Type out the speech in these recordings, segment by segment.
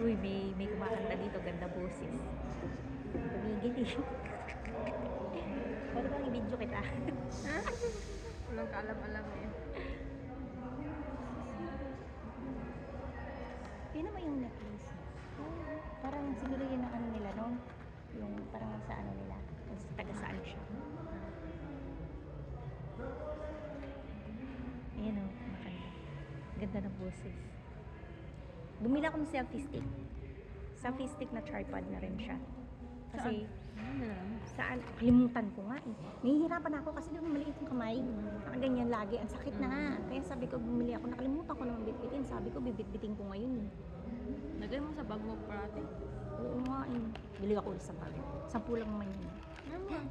Uy, may kumakanta dito, ganda boses. Tumigil eh. Pwede bang i-video kita? Walang kaalam-alam eh. Yun naman yung necklace. Parang siguro yun ang ano nila, no? Yung parang sa ano nila. Kung sa taga saan siya. Ayan o, makanda. Ganda ng boses. Bumili ako ng selfie stick. Selfie stick na tripod na rin siya. Kasi, saan? Kalimutan ko nga eh. Nahihirapan ako kasi doon maliit yung kamay. Nakaganyan lagi. Ang sakit na. Kaya sabi ko, bumili ako. Nakalimutan ko naman bitbitin. Sabi ko, bibitbitin ko ngayon eh. Lagay mo sa bag mo parati. Oo nga eh. Bili ako ulit sa bag. 10 lang naman yun.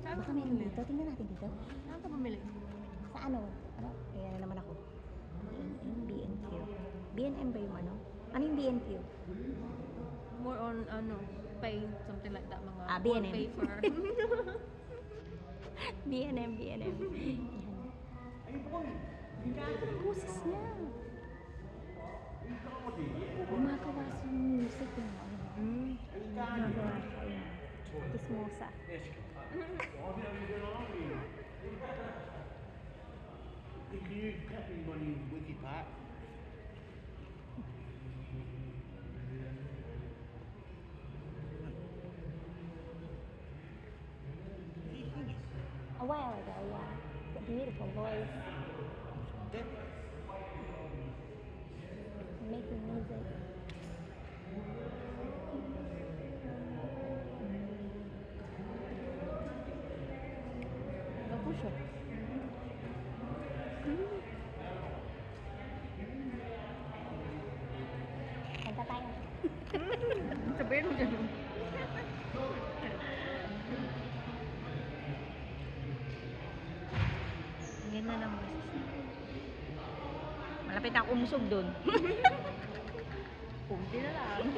Baka meron dito. Tingnan natin dito. Saan ka bumili? Sa ano? Ano? Ayan na naman ako. B&Q. B&M ba yung ano? Ano yung B&Q? More on paint, something like that, mga B&M. wallpaper. B&M. Yan. Ito ang boses niya. Gumagawa sa music yung ano. Gumagawa siya yun. Kismosa. Can you get me money in Wiki Pack? A while ago, yeah. The beautiful voice. Making music. Ako siya. Kanta tayo. Sabihin mo dyan. Ang ganda ng boses niya. Malapit ako umusog doon. Kunti na lang.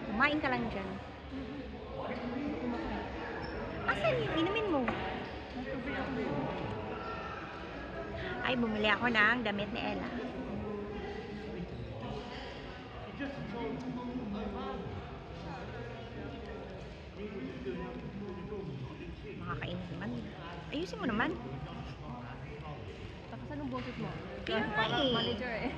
Kumain ka lang dyan. Asan yung inumin mo? Ay, bumili ako ng damit ni Ella. Makakainin naman. Ayusin mo naman. Takasan ang boses mo. Kaya nga Parang eh. manager eh.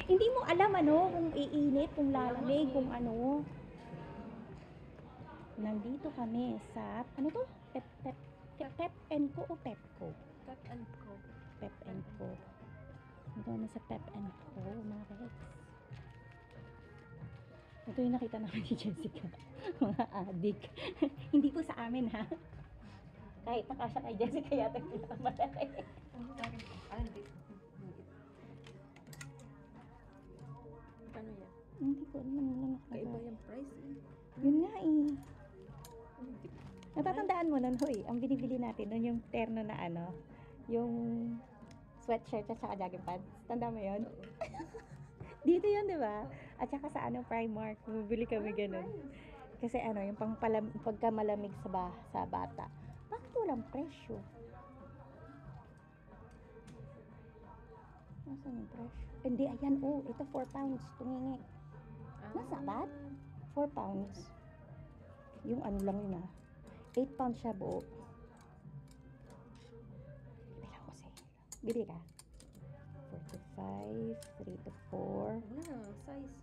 Hindi mo alam ano, kung iinit, kung lalamig, kung ano. Nandito kami sa, ano to? Pep and Co o Pepco? Cut and co. Pep and Co. Ito kami sa Pep and Co, mga Rex. Ito yung nakita namin ni Jessica. Mga adik. Hindi po sa amin ha. Kahit nakasya kay Jessica yata pinakamalaki. Hindi. Kano yan? Hindi ko alam ano Kaiba nakalagay. yung price eh. Yun nga eh. Natatandaan mo nun, hoy, ang binibili natin nun yung terno na ano, yung sweatshirt at saka jogging pants. Tanda mo yun? Dito yun, di ba? At saka sa ano, Primark, bumibili kami ganun. Kasi ano, yung pagkamalamig sa bata. Bakit walang presyo? Nasaan yung presyo? Hindi, ayan, oh, ito 4 pounds, tungingi. Nasapat? 4 pounds. Yung ano lang yun 8 pounds siya buo. Bilang ko sa'yo. Bili ka. 4 to 5, 3 to 4. Ano, size.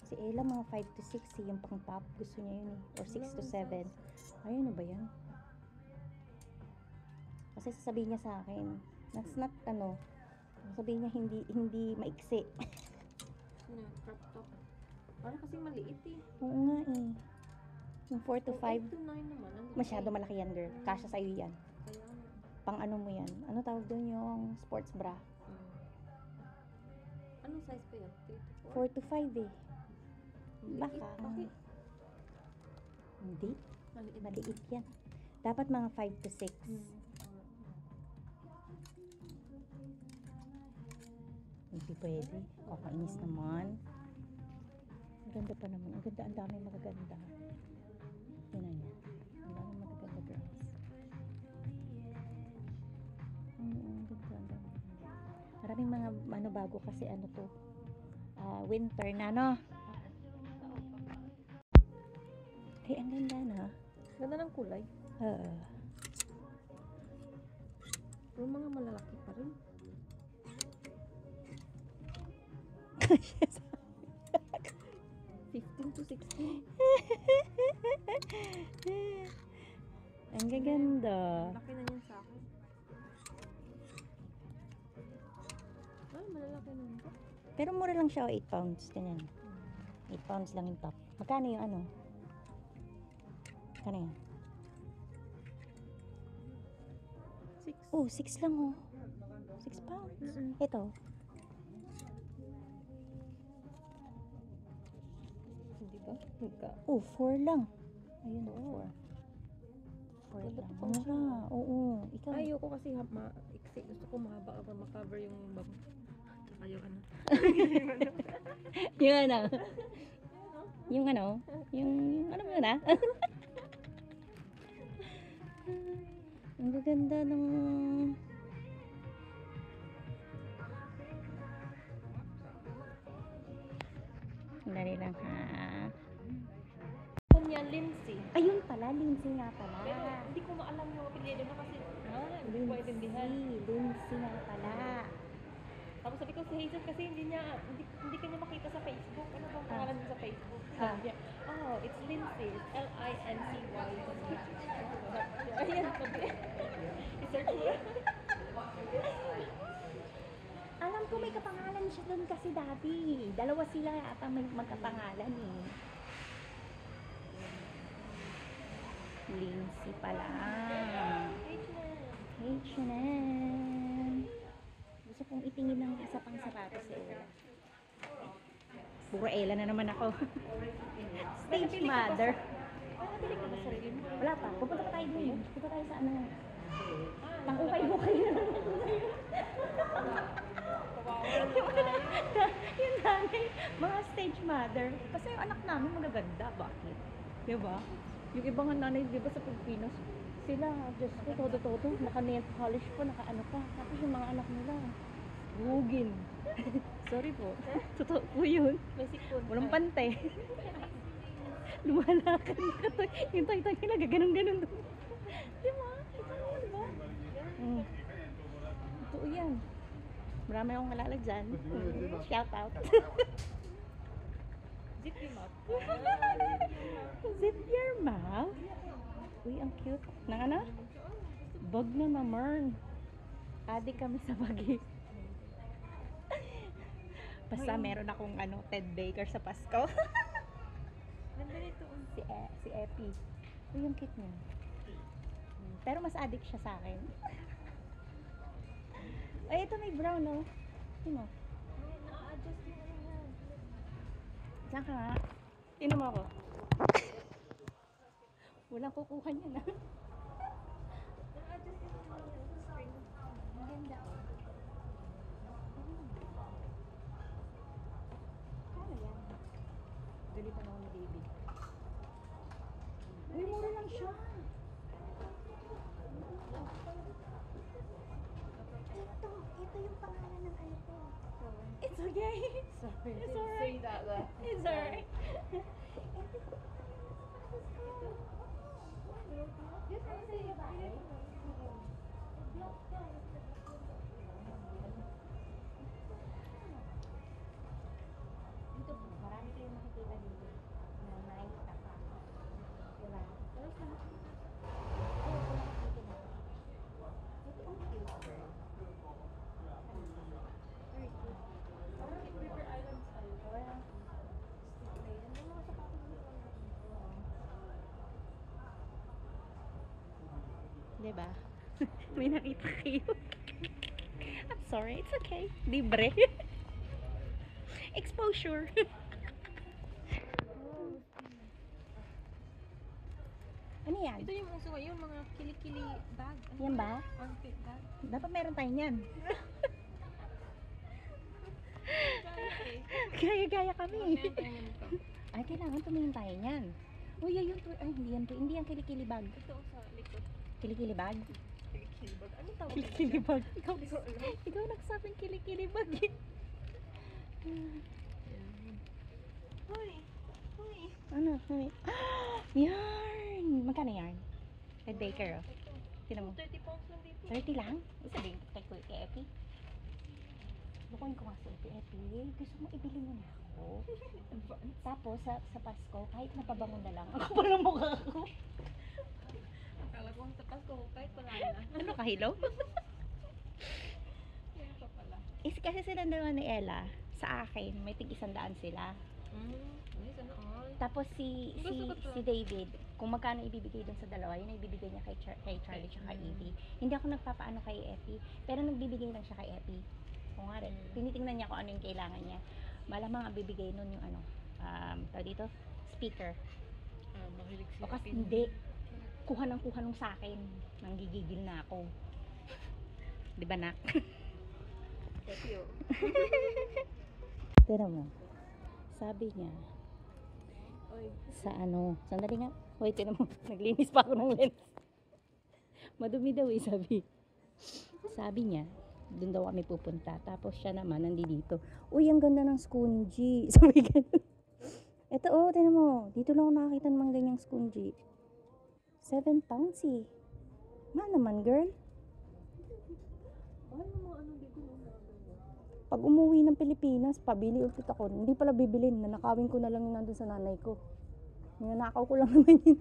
Si Ella mga 5 to 6 eh, yung pang top. Gusto niya yun eh. Or 6 to 7. Ay, ano ba yan? Kasi sasabihin niya sa akin, that's not ano, sasabihin niya hindi maiksi. Ano, crop top. Parang kasing maliit eh. Oo nga eh. Yung 4 to 5, 8 to 9 naman. masyado malaki yan girl. Kasya sa'yo yan. Kaya, Pang ano mo yan? Ano tawag doon yung sports bra? anong size pa yan? 3 to 4 to 5 eh. Maliit. Baka. Bakit? Hindi. Maliit. Maliit yan. Dapat mga 5 to 6. Hindi pwede. Kakainis naman. Ang ganda pa naman. Ang ganda. Ang dami magaganda. Yan na yan. Ang dami magaganda girls. Maraming mga ano bago kasi ano to. Winter na, no? Ay, ang ganda na. Ganda ng kulay. Oo. Pero mga malalaki pa rin. 15 to 16. Ang gaganda. Laki na yan sa akin. Ay, malalaki na yun. Pero mura lang siya, 8 pounds. Ganyan. 8 pounds lang yung top. Magkano yung ano? Magkano yan? 6. Oh, 6 lang oh. 6 pounds. Ito. Hindi ba? Magka. Oh, 4 lang. Ayun, 4. 4 Ganda lang. pa pala siya. Mura. Oo. Ikaw. Ay, ayoko kasi iksi. Gusto ko mahaba para makover yung bag. Tsaka yung ano. Yung ano? Yung ano? Yung ano mo na? Ang gaganda ng... Dali lang ha. Kanya Lindsay. Ayun pala, Lindsay nga pala. Pero hindi ko maalam yung apelyido na kasi hindi ko maintindihan. Lindsay nga pala. Tapos sabi ko si Hazel kasi hindi kanya makita sa Facebook. Ano bang pangalan niya sa Facebook? Ah. Sabi niya, oh, it's Lindsay. It's Lincy. Ayan, sabi. I-search mo. Alam ko may kapangalan siya doon kasi dati. Dalawa sila ata may magkapangalan eh. Lindsay pala. H&M. Gusto kong itingin ng isa pang sapatos si Ella. Puro Ella na naman ako. Stage mother. Nabili ka ba sarili mo? Wala pa. Pupunta pa tayo dun. Pupunta tayo sa ano. Pang-ukay-ukay na naman. Yung nanay, mga stage mother. Kasi yung anak namin magaganda. Bakit? Diba? Yung ibang nanay, diba sa Pilipinas, sila, Diyos ko, todo-todo, naka-nail polish pa, naka-ano pa. Tapos yung mga anak nila, bugin. Sorry po. Totoo po yun. May sipon. Walang pante. Lumalakad ka to. Yung tay-tay nila, gaganon-ganon doon. Diba? Diba? Mm. Totoo yan. Marami akong alala dyan. Shout out. Zip your mouth. Zip your mouth. Uy, ang cute. Nang ano? Bag na naman. Adik kami sa bagi. Basta meron akong ano, Ted Baker sa Pasko. Ganda nito. si Epi. Uy, yung cute niya. Pero mas addict siya sa akin. Ay, ito may brown, no? Tingnan mo. Na-adjust mo ano yan. Diyan ka nga. Tingnan mo ako. Walang kukuha niya na. Na-adjust mo ano yan. String. Ang ganda. Kano yan? Galitan ako ni David. Uy, mura lang siya. Ito yung pangalan ng ano ko. It's okay. Sorry. It's alright. Say that lah. It's alright. Dito po, marami kayong makikita dito na nakikita pa. Diba? Pero sa ito ang cute girl. Very cute. Parang River Island style. Parang Ano mga sapatos mo? diba? May nakita kayo. I'm sorry, it's okay. Libre. Exposure. Ano yan? Ito yung uso ngayon, mga kilikili bag. Ano Yan ba? Armpit bag. Dapat meron tayo niyan. Okay. Gaya-gaya kami. Meron tayong ganito. Ay, kailangan tumingin tayo niyan. Uy, ayun to. Ay, hindi yan to. Hindi yan kilikili bag. Ito sa likod. Kilikili bag? Kilikili. Kilikilibag. Ano tawag dito? Kilikilibag. Ikaw, Hindi ko alam. ikaw nagsabing kilikilibag eh. Hoy! Hoy! Ano? Ano? Yarn! Magkano yarn? Red Baker, oh. Tinan mo. 30 pounds lang dito. 30 lang? Sabihin ko kay Epi. Bukuin ko nga si Epi. Gusto mo ibili mo na ako. Tapos sa Pasko, kahit napabango na lang, ako pala mukha ko. Akala ko sa Pasko, kahit wala na. Ano ka, hello? Kaya pa pala. Kasi silang dalawa ni Ella, sa akin, may tig-100 sila. Ay, sana all. Tapos si Gusto ko to. si David, kung magkano ibibigay dun sa dalawa, yun ang ibibigay niya kay Charlie tsaka Evie. Hindi ako nagpapaano kay Epi, pero nagbibigay lang siya kay Epi. Kung nga rin, tinitingnan niya kung ano yung kailangan niya. Malamang ang bibigay nun yung ano, tawag dito, speaker. Mahilig si O kasi hindi, kuha nung sa akin, nanggigigil na ako. Di ba, nak? Tepio. Tira mo, sabi niya, Oy. sa ano, sandali nga, wait, tira mo, naglinis pa ako ng lens. Madumi daw eh, sabi niya, doon daw kami pupunta. Tapos siya naman, nandito. Uy, ang ganda ng scongy. Sabi ganun. Ito, oh, tinan mo. Dito lang ako nakakita ng mga ganyang scongy. 7 pounds eh. Ma naman, girl. Mahal ng mga ano dito. Pag umuwi ng Pilipinas, pabili ulit ako. Hindi pala bibilin. Nanakawin ko na lang yung nandun sa nanay ko. Ninanakaw ko lang naman yun.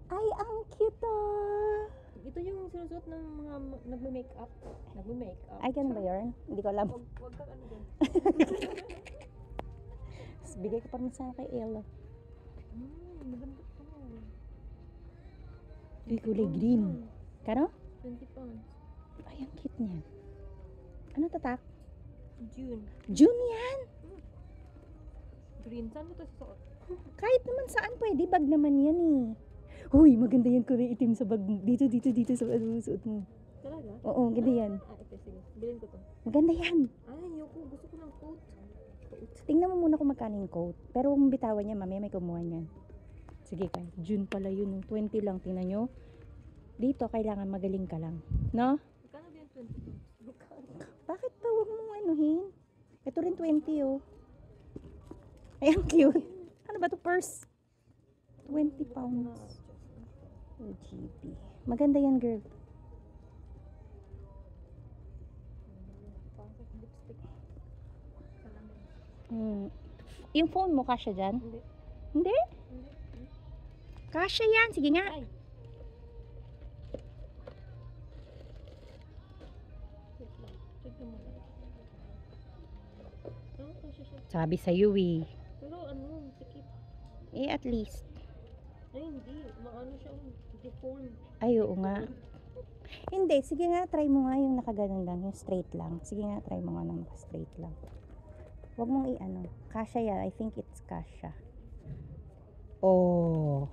Ay, ang cute ah. Ito yung sinusuot ng mga nagme-makeup. Nagme-makeup. Ay, ganun ba yun? Hindi ko alam. Wag kang ano dyan. Bigay ko pa rin sana kay Ella. Maganda to. Uy, kulay green. Kano? 20 pounds. Ay, ang cute niya. Ano tatak? June. June yan! Green. Saan mo to susuot? Kahit naman saan pwede, bag naman yan eh. Uy, maganda yan kulay itim sa bag. Dito sa suot mo. Talaga? Oo, ganda yan. Ito, sige. Bilhin ko to. Maganda yan. Ay, ayoko. Gusto ko ng coat. Tingnan mo muna kung magkano yung coat. Pero huwag mong bitawan niya, mamaya may kumuha niyan. Sige kay, June pala yun. 20 lang, tingnan nyo. Dito, kailangan magaling ka lang. No? Magkano ba yung 20 pounds? Magkano? Bakit pa huwag mong anuhin? Ito rin 20 oh. Ay, ang cute. Ano ba to purse? 20 pounds. OGB. Maganda yan, girl. Pang lipstick. Salamin. Yung phone mo, kasya dyan? Hindi. Hindi? Hindi. Kasya yan. Sige nga. Ay. Wait lang. Check mo muna. Kasi siya. Sabi sa'yo eh. Pero ano, sikip. Eh, at least. Ay, hindi. Maano siya, deform. Ay, oo nga. Hindi. Sige nga, try mo nga yung nakaganon lang. Yung straight lang. Sige nga, try mo nga ng straight lang. Huwag mong i-ano. Kasya yan. I think it's kasya. Oh.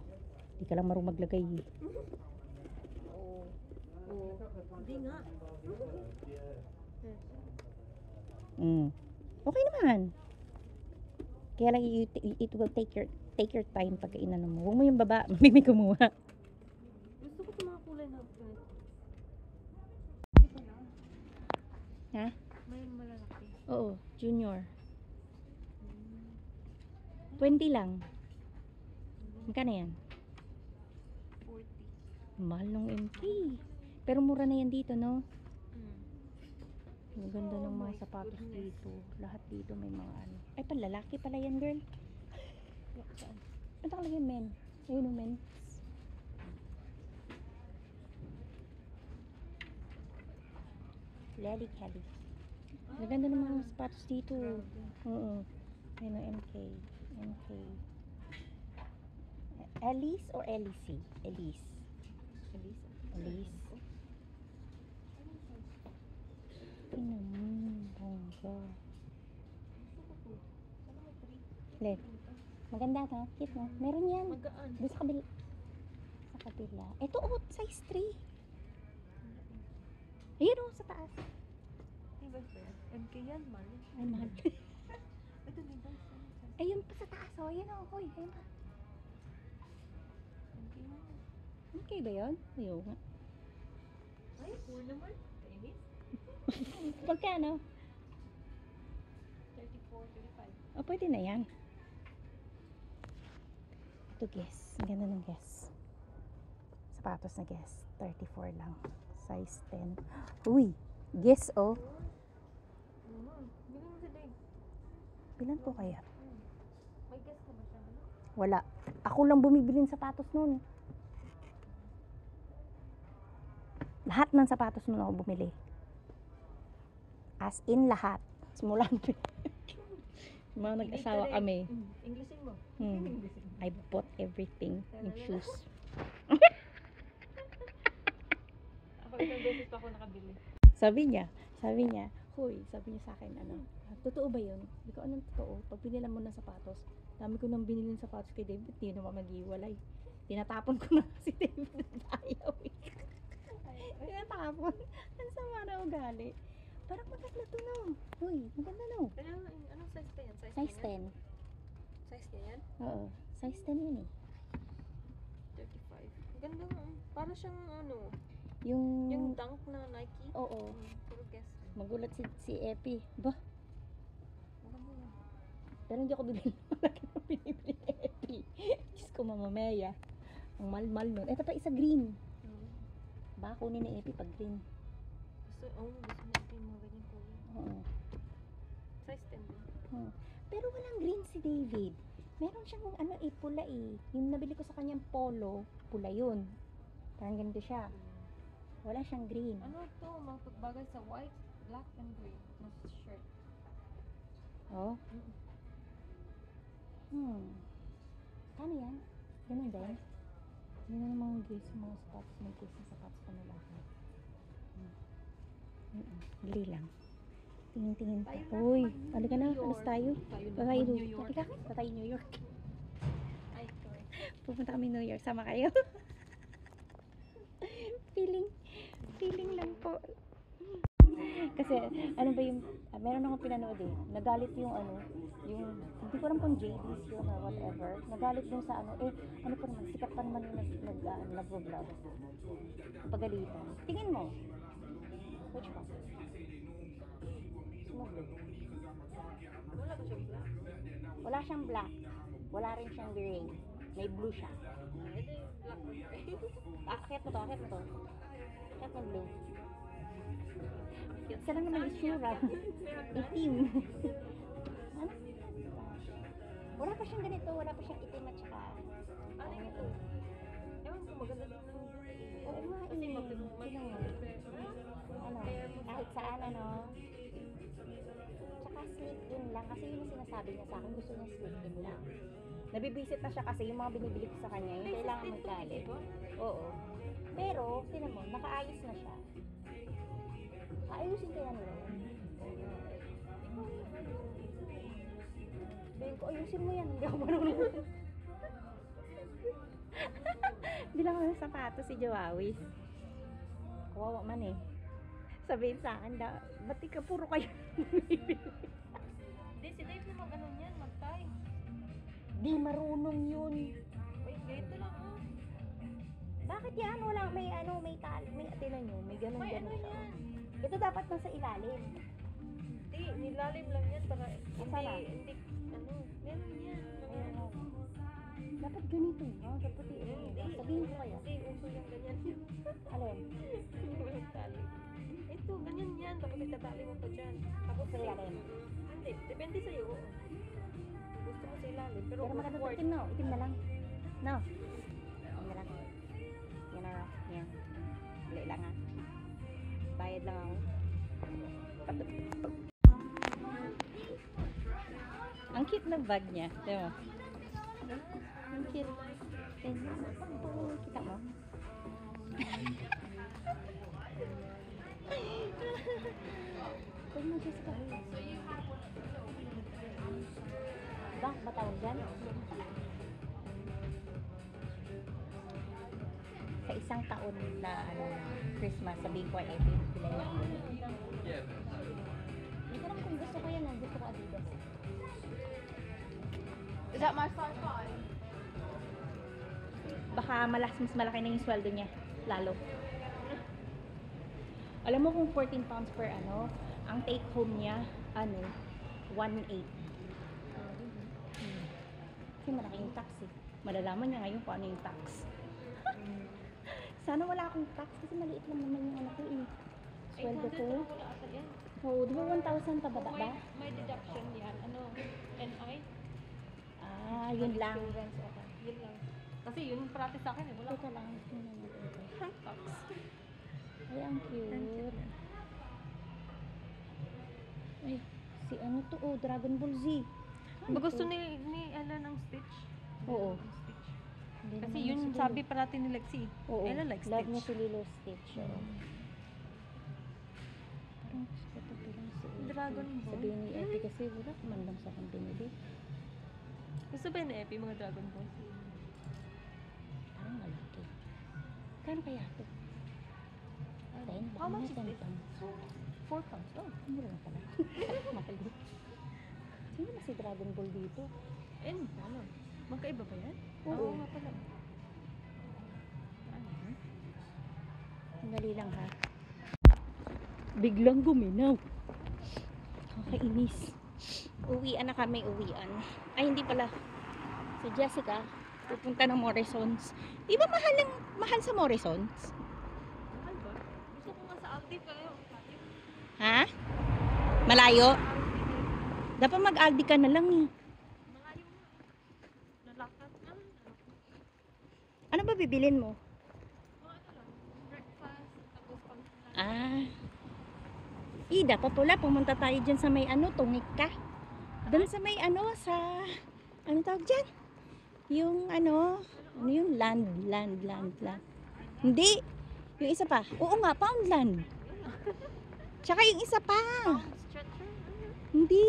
Di ka lang marunong maglagay eh. Oo. Oo. Hindi nga. Okay naman. Kaya lang it will take your time pagka inano mo. Huwag mo yung baba, may kumuha. Gusto ko sa mga kulay na print. Ha? May malalaki. Oo, junior. 20 lang. Magkano yan? 40. Mahal ng MK. Pero mura na yan dito, no? Ang ganda ng Oh mga my sapatos goodness. dito. Lahat dito may mga ano. Ay, panlalaki pala yan, girl. Saan? Ano nakalagay men? Ayun o, men. Lely Kelly. Ang ganda ng mga sapatos dito. Oo. Ayun o, MK. MK. Elise or Elise? Elise. Elisa. Elise. Tingnan mo. Bongga. Let. Maganda to. Cute no? Meron yan. Magaan. Doon sa kabila. Sa kabila. Ito oh, size 3. Ayun oh, sa taas. Ay, ba sir? MK yan, man. Ay, mahal. Ito din daw. Ayun pa sa taas oh. Ayun oh. Hoy, ayun pa. MK yan. Okay ba yun? Ayun nga. Ay, poor naman. Kainis. Magkano? 34, 35. Oh, pwede na yan. Ito, Guess. Ang ganda ng Guess. Sapatos na Guess. 34 lang. Size 10. Uy! Guess, oh. Bili mo si Dave. Ilan po kaya? May guess ka ba siya? Ano? Wala. Ako lang bumibili ng sapatos noon. Lahat ng sapatos noon ako bumili. As in lahat. Simulan pa. Mga nag-asawa kami. Englishin mo. Hmm. I bought everything in shoes. Ako isang beses pa ako nakabili. Sabi niya, huy, sabi niya sa akin, totoo ba yun? Hindi ko, anong totoo? Pag binilan mo ng sapatos, dami ko nang binili ng sapatos kay David, hindi naman mag-iwalay. Tinatapon ko na si David ng ayaw. Tinatapon. Ang sama na ugali. Parang maganda to, no? Huy, maganda, no? Kaya anong size pa yan? Size 10. Size niya yan? Oo, size 10 yun eh. 35. Ganda nga. Para siyang ano, Yung yung dunk na Nike. oo, Puro guess. magulat si Epi. Ba? Maganda yan. Pero hindi ako bibili ng binibili ni Epi. Diyos ko, mamameya. Ang mal-mal nun. Ito pa isa green. Baka kunin ni Epi pag green. Gusto niya yung mga ganyan color. Oo. Size 10 din. Pero walang green si David. Meron siyang ano pula eh. Yung nabili ko sa kanyang polo, pula yun. Parang ganito siya. Wala siyang green. Ano to? Mapagbagay sa white, black, and gray na shirt. Oh? Kano yan? Ganun din? Yun na namang guys, mga sapatos. May guys na sapatos pa nila. Bili lang. Tingin-tingin pa. Uy, ano ka na? Alas tayo? Tayo New York. Tayo New York. Ay, sorry. Pupunta kami New York. Sama kayo. feeling lang po. Kasi, ano ba yung, meron akong pinanood eh. Nagalit yung yung, hindi ko alam kung JD's yun or whatever. Nagalit dun sa ano pa naman, sikat pa naman yung nag-vlog. Pagalitan. Tingin mo. Which one? Smooth. Wala ba siyang black? Wala siyang black. Wala rin siyang gray. May blue siya. Ito yung black or gray. Akit mo to. Akit mo blue. Isa lang naman isura. Itim. Ano? Wala pa siyang ganito. Wala pa siyang itim at saka. Ano ito? Ewan ko, maganda din ng Oo nga kasi eh. Ano? Kahit saan Tsaka sleep in lang. Kasi yun yung sinasabi niya sa akin. Gusto niya sleep in lang. Nabibisit na siya kasi yung mga binibili ko sa kanya. Yung kailangan magkalit. Oo. Pero, tinan mo, nakaayos na siya. Ayusin kaya nila yun. Sabihin ko, ayusin mo yan. Hindi ako marunong. Bilang ko ng sapatos si Joawis. Kawawa man eh. Sabihin sa akin, ba't ka puro kayo bumibili? Hindi, si Dave na mag-ano niyan, mag-tie. Di marunong yun. Wait, ganito lang Bakit yan? Wala, may tali, may atinan nyo, may ganun May ano siya. yan? Ito dapat nasa ilalim. Hindi, nilalim lang yan para Masala. hindi, meron yan. Ayan o. Dapat ganito nga, dapat sabihin ko kaya. Hindi, uso yung ganyan. Alin? Yung tali. Ito, ganyan yan. Tapos itatali mo pa dyan. Tapos Sa ilalim. Hindi, depende sa'yo. Gusto mo sa ilalim. Pero Pero maganda awkward. itim no, itim na lang. No. Itim na lang. Yan na lang. Yan. Dali lang ha. Bayad lang ako. Ang cute ng bag niya. Diba? Ang cute. Kita mo? Huwag mo Jessica. Bank ba tawag dyan? Sa isang taon na Christmas, sabihin ko ay Epi, bilhin lang mo. Hindi ko lang kung gusto ko yan, gusto ko Adidas. Is that my size 5? Baka mas malaki na yung sweldo niya, lalo. Alam mo kung 14 pounds per ano, ang take home niya, ano, 1.8. Kasi malaki yung tax eh. Malalaman niya ngayon kung ano yung tax. Sana wala akong tax kasi maliit lang naman yung ano ko eh. Sweldo 800 ko. na wala ata yan. Oo, di ba 1,000 pababa ba? May deduction yan. Ano? NI? Ah, yun lang. Insurance ata. Yun lang. Kasi yun practice sa akin eh. Wala Teka lang. Tingnan natin ito. tax. Ay, ang cute. Ay, si ano to? Oh, Dragon Ball Z. Ano Ba gusto to? ni Ella ng Stitch? Oo. Ng Stitch. Hindi Kasi naman yun si Lilo. sabi parati ni Lexi. Oo. Ella likes Love niya Stitch. si Lilo Stitch. Oo. Parang gusto ko bilang si Epi. Dragon Ball? Sabihin ni Epi kasi wala man lang sa akin binili. Gusto ba ni Epi mga Dragon Ball? Parang malaki. Kano kaya ito? 10? How much is 10 this? pounds. 4 pounds. Oh. Mura lang pala. Mahal din. Sino ba si Dragon Ball dito? And ano? Magkaiba ba yan? Oo. nga pala. Ano? Sandali lang ha. Biglang guminaw. Kakainis. Uwian na kami, uwian. Ay, hindi pala. Si Jessica, pupunta ng Morrisons. Di ba mahal sa Morrisons? Mahal ba? Gusto ko nga sa Aldi pa yun. Ha? Malayo? Dapat mag-Aldi ka na lang eh. Malayo nga. Nalakad na. Ano ba bibilin mo? Mga ano lang. Breakfast. Tapos pang Ah. Dapat pala pumunta tayo dyan sa may ano, tungik ka. Doon sa may ano, sa ano tawag dyan? Yung ano yung land. Hindi. Yung isa pa. Oo nga, Poundland. Tsaka yung isa pa. stretcher. Hindi.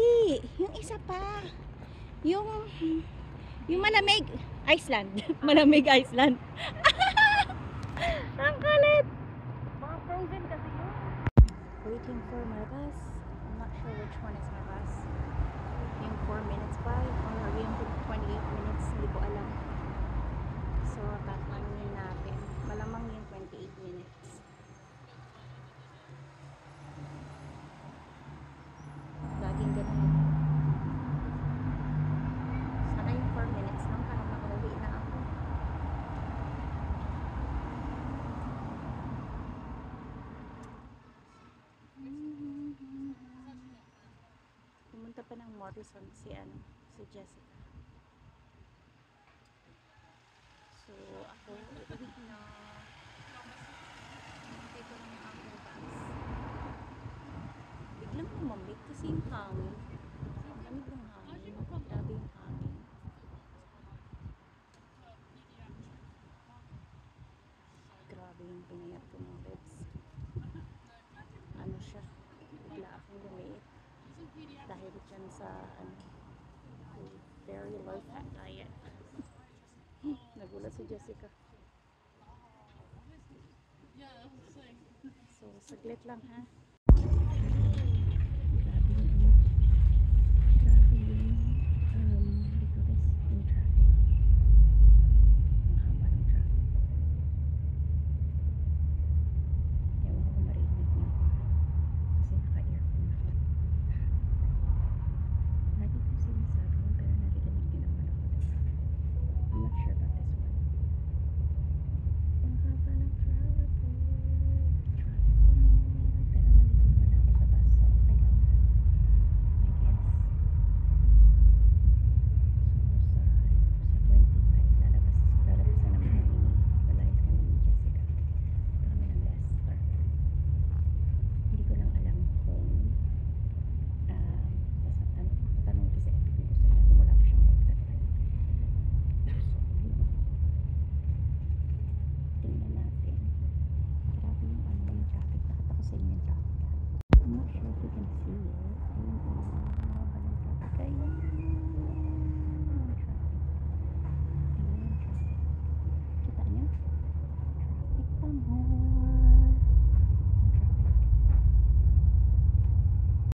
Yung isa pa. Yung malamig. Iceland. Malamig Iceland. Ang kalit. Mga frozen kasi yun. Waiting for my bus. I'm not sure which one is my bus. Yung 4 minutes pa or yung 28 minutes, hindi ko alam. So, tatanungin natin. Malamang yung 28 minutes. Laging ganun. Sana yung 4 minutes lang para makauwi na ako. Pumunta pa ng Morrison si Jessica. So, ako uuwi na. Hintay ko lang ang aking bus. Biglang lumamig kasi yung hangin. Ang lamig ng hangin. Grabe yung hangin. Grabe yung pinayat ko ng legs. Ano siya? Bigla akong lumiit. Dahil dyan sa very low fat diet. Nagulat si Jessica. So, saglit lang ha. Tingnan natin. Grabe yung ano yung traffic. Nakita ko sa inyo yung traffic.